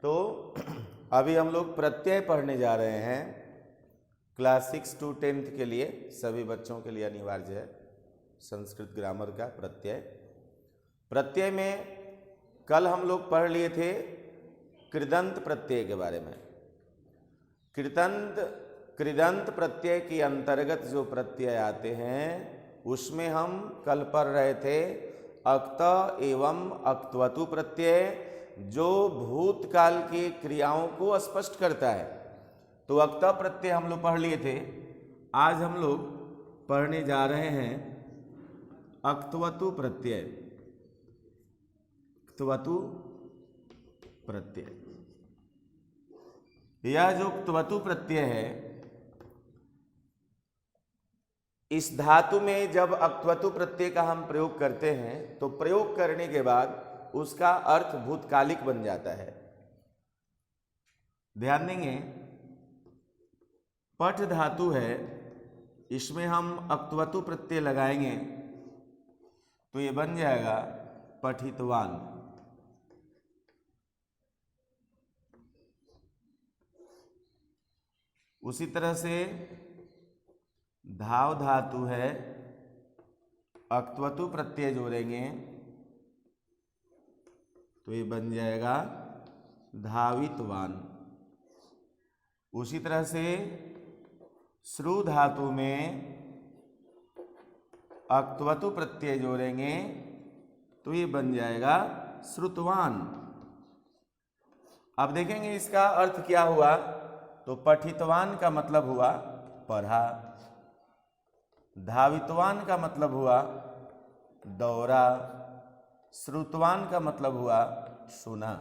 तो अभी हम लोग प्रत्यय पढ़ने जा रहे हैं। क्लास 6 to 10th के लिए सभी बच्चों के लिए अनिवार्य है संस्कृत ग्रामर का प्रत्यय। प्रत्यय में कल हम लोग पढ़ लिए थे कृदंत प्रत्यय के बारे में। कृदंत प्रत्यय के अंतर्गत जो प्रत्यय आते हैं उसमें हम कल पढ़ रहे थे अक्त एवं अक्त्वतु प्रत्यय, जो भूतकाल की क्रियाओं को स्पष्ट करता है। तो अक्त प्रत्यय हम लोग पढ़ लिए थे। आज हम लोग पढ़ने जा रहे हैं अक्त्वतु प्रत्यय। अक्त्वतु प्रत्यय, यह जो अक्त्वतु प्रत्यय है, इस धातु में जब अक्त्वतु प्रत्यय का हम प्रयोग करते हैं तो प्रयोग करने के बाद उसका अर्थ भूतकालिक बन जाता है। ध्यान देंगे, पठ धातु है, इसमें हम अक्त्वतु प्रत्यय लगाएंगे तो ये बन जाएगा पठितवान। उसी तरह से धाव धातु है, अक्त्वतु प्रत्यय जोड़ेंगे तो ये बन जाएगा धावितवान। उसी तरह से श्रु धातु में अक्त्वतु प्रत्यय जोड़ेंगे तो ये बन जाएगा श्रुतवान। अब देखेंगे इसका अर्थ क्या हुआ। तो पठितवान का मतलब हुआ पढ़ा, धावितवान का मतलब हुआ दौड़ा, श्रुतवान का मतलब हुआ सुना।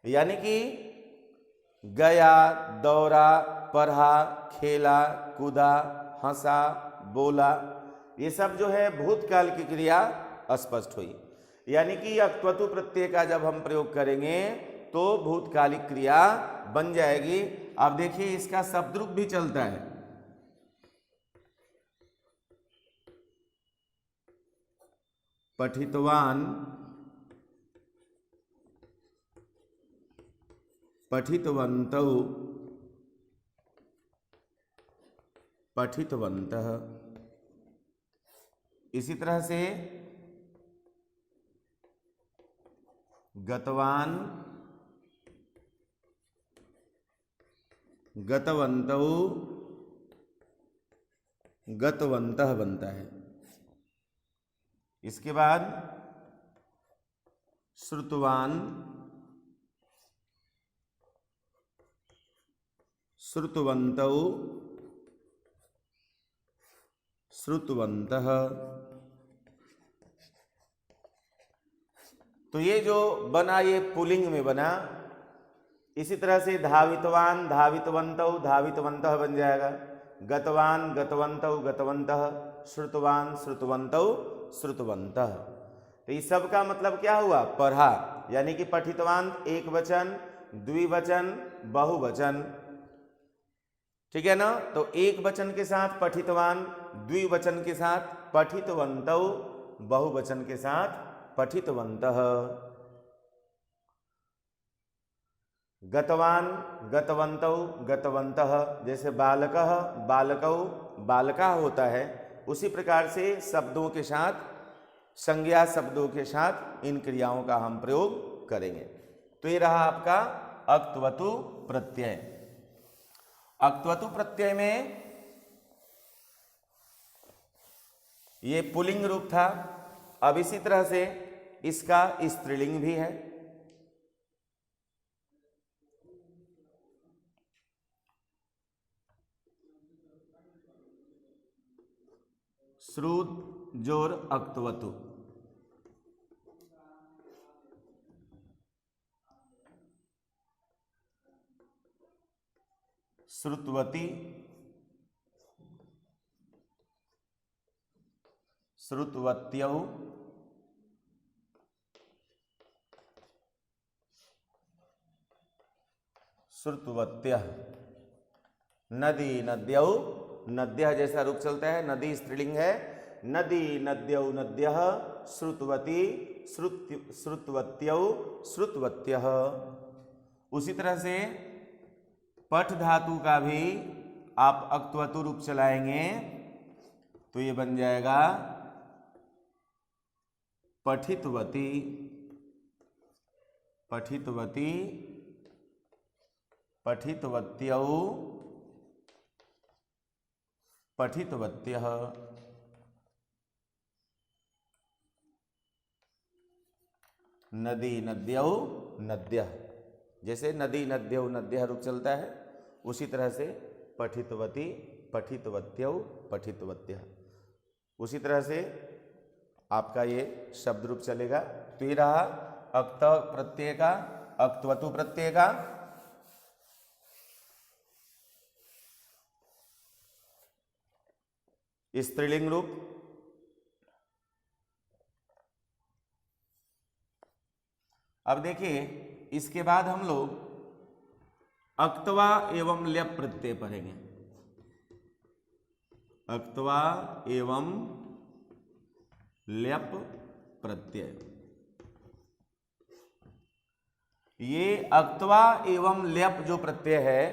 यानी कि गया, दौड़ा, पढ़ा, खेला, कूदा, हंसा, बोला, ये सब जो है भूतकाल की क्रिया स्पष्ट हुई। यानी कि अक्त्वतु प्रत्यय का जब हम प्रयोग करेंगे तो भूतकालिक क्रिया बन जाएगी। अब देखिए इसका शब्दरूप भी चलता है। पठितवान, पठितवन्तौ, पठितवन्तः। इसी तरह से गतवान, गतवन्तौ, गतवन्तः बनता है। इसके बाद श्रुतवान, श्रुतवन्तौ, श्रुतवन्तः। तो ये जो बना ये पुल्लिंग में बना। इसी तरह से धावितवान, धावितवन्तौ, धावितवन्तः बन जाएगा। गतवान, गतवन्तौ, गतवन्तः। श्रुतवान, श्रुतवन्तौ, श्रुतवन्तः। तो इस सब का मतलब क्या हुआ, पढ़ा। यानी कि पठितवान एक वचन, द्विवचन, बहुवचन, ठीक है ना। तो एक वचन के साथ पठितवान, द्विवचन के साथ पठितवन्तौ, बहुवचन के साथ पठितवन्तः। गतवान, गतवन्तौ, गतवन्तः। जैसे बालकः, बालकौ, बालका होता है, उसी प्रकार से शब्दों के साथ, संज्ञा शब्दों के साथ इन क्रियाओं का हम प्रयोग करेंगे। तो ये रहा आपका अक्त्वतु प्रत्यय। अक्त्वतु प्रत्यय में ये पुल्लिंग रूप था। अब इसी तरह से इसका स्त्रीलिंग भी है। श्रुत जोर अक्त्वतु। श्रुतवती, श्रुतवत्यौ, श्रुतवत्यः। नदी, नद्यौ, नद्यः जैसा रूप चलता है। नदी स्त्रीलिंग है। नदी, नद्यौ, नद्यः। श्रुतवती, श्रुतवत्यौ, श्रुतवत्यः। उसी तरह से पठ धातु का भी आप अक्तवतु रूप चलाएंगे तो ये बन जाएगा पठितवती, पठितवती, पठितवत्यौ, पठितवत्यः। नदी नद्यौ नद्यः, जैसे नदी नद्यौ नद्यः रूप चलता है उसी तरह से पठितवती, पठितवत्यौ, पठितवत्यः, उसी तरह से आपका ये शब्द रूप चलेगा। तो ये रहा अक्त प्रत्यय का, अक्तवतु प्रत्यय का। स्त्रीलिंग रूप अब देखिए, इसके बाद हम लोग अक्तवा एवं ल्यप प्रत्यय पढ़ेंगे। अक्तवा एवं ल्यप प्रत्यय, ये अक्तवा एवं ल्यप जो प्रत्यय है,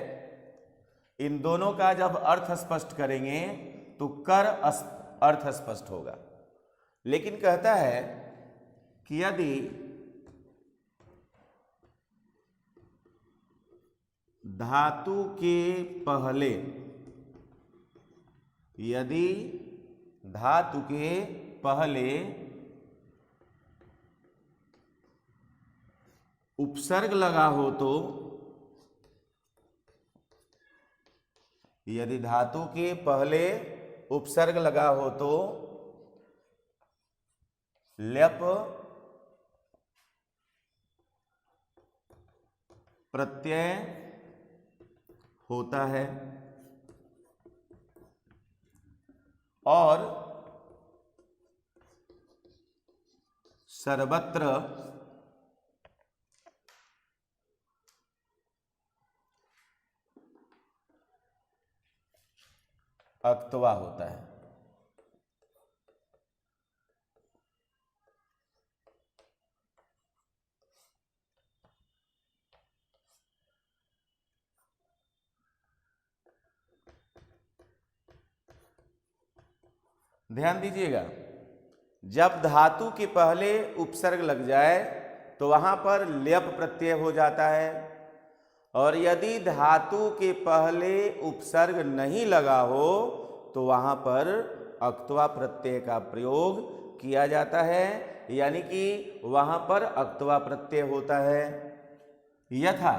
इन दोनों का जब अर्थ स्पष्ट करेंगे तो कर अर्थ स्पष्ट होगा। लेकिन कहता है कि यदि धातु के पहले, यदि धातु के पहले उपसर्ग लगा हो तो, यदि धातु के पहले उपसर्ग लगा हो तो ल्यप प्रत्यय होता है और सर्वत्र अक्तवा होता है। ध्यान दीजिएगा, जब धातु के पहले उपसर्ग लग जाए तो वहां पर ल्यप प्रत्यय हो जाता है, और यदि धातु के पहले उपसर्ग नहीं लगा हो तो वहां पर अक्तवा प्रत्यय का प्रयोग किया जाता है, यानी कि वहां पर अक्तवा प्रत्यय होता है। यथा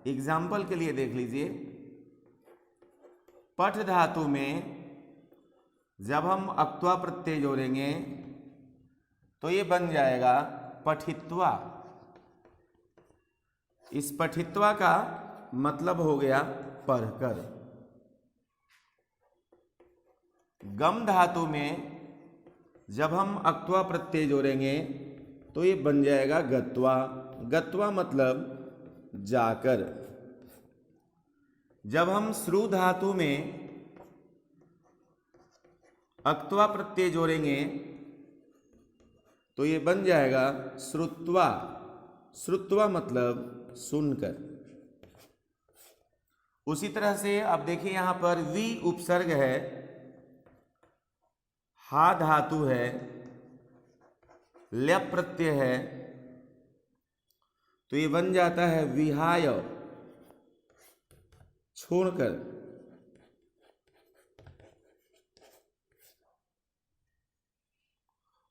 एग्जाम्पल के लिए देख लीजिए, पठ धातु में जब हम अक्तवा प्रत्यय जोड़ेंगे तो ये बन जाएगा पठित्वा। इस पठित्वा का मतलब हो गया पढ़कर। गम धातु में जब हम अक्तवा प्रत्यय जोड़ेंगे तो ये बन जाएगा गत्वा। गत्वा मतलब जाकर। जब हम श्रु धातु में अक्तवा प्रत्यय जोड़ेंगे तो ये बन जाएगा श्रुत्वा। श्रुत्वा मतलब सुनकर। उसी तरह से अब देखिए, यहां पर वी उपसर्ग है, हा धातु है, ल्यप प्रत्यय है, तो ये बन जाता है विहाय, छोड़कर।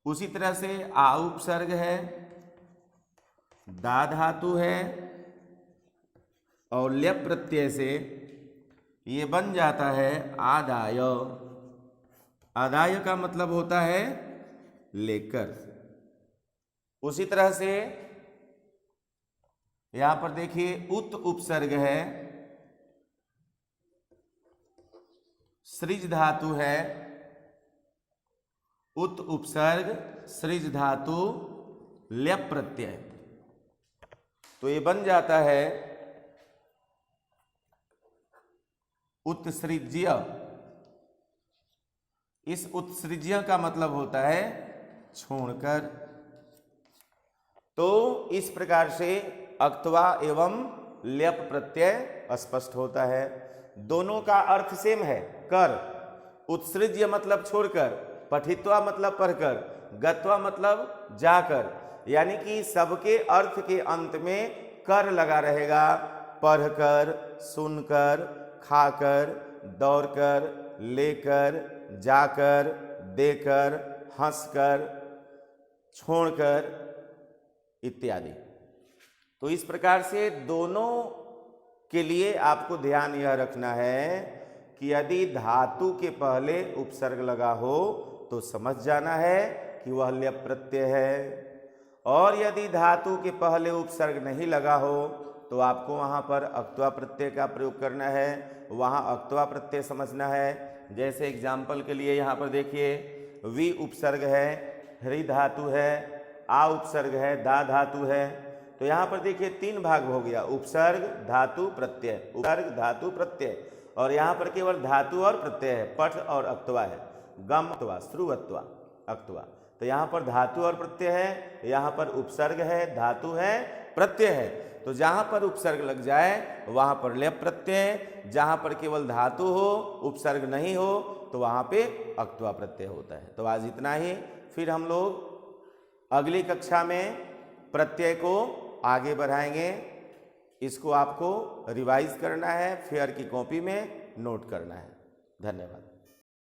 उसी तरह से आ उपसर्ग है, दा धातु है और ल्यप प्रत्यय से ये बन जाता है आदाय। आदाय का मतलब होता है लेकर। उसी तरह से यहां पर देखिए उत उपसर्ग है, सृज धातु है, उत उपसर्ग सृज धातु ल्यप प्रत्यय, तो ये बन जाता है उत्सृज्य। इस उत्सृज्य का मतलब होता है छोड़कर। तो इस प्रकार से अक्तवा एवं ल्यप प्रत्यय स्पष्ट होता है। दोनों का अर्थ सेम है। कर, उत्सृज्य मतलब छोड़कर, पठित्वा मतलब पढ़कर, गत्वा मतलब जाकर, यानी कि सबके अर्थ के अंत में कर लगा रहेगा। पढ़कर, सुनकर, खाकर, दौड़कर, लेकर, जाकर, देकर, हंसकर, छोड़कर इत्यादि। तो इस प्रकार से दोनों के लिए आपको ध्यान यह रखना है कि यदि धातु के पहले उपसर्ग लगा हो तो समझ जाना है कि वह ल्यप प्रत्यय है, और यदि धातु के पहले उपसर्ग नहीं लगा हो तो आपको वहाँ पर अक्त्वा प्रत्यय का प्रयोग करना है, वहाँ अक्त्वा प्रत्यय समझना है। जैसे एग्जाम्पल के लिए यहाँ पर देखिए, वी उपसर्ग है, हृ धातु है, आ उपसर्ग है, दा धातु है। तो यहाँ पर देखिए तीन भाग हो गया, उपसर्ग धातु प्रत्यय, उपसर्ग धातु प्रत्यय, और यहाँ पर केवल धातु और प्रत्यय है, पठ और अक्त्वा है, गम अक्त्वा, श्रुवत्वा, अक्त्वा। तो यहाँ पर धातु और प्रत्यय है, यहाँ पर उपसर्ग है, धातु है, प्रत्यय है। तो जहाँ पर उपसर्ग लग जाए वहाँ पर ल्यप प्रत्यय, जहाँ पर केवल धातु हो उपसर्ग नहीं हो तो वहाँ पे अक्त्वा प्रत्यय होता है। तो आज इतना ही, फिर हम लोग अगली कक्षा में प्रत्यय को आगे बढ़ाएंगे। इसको आपको रिवाइज करना है, फेयर की कॉपी में नोट करना है। धन्यवाद।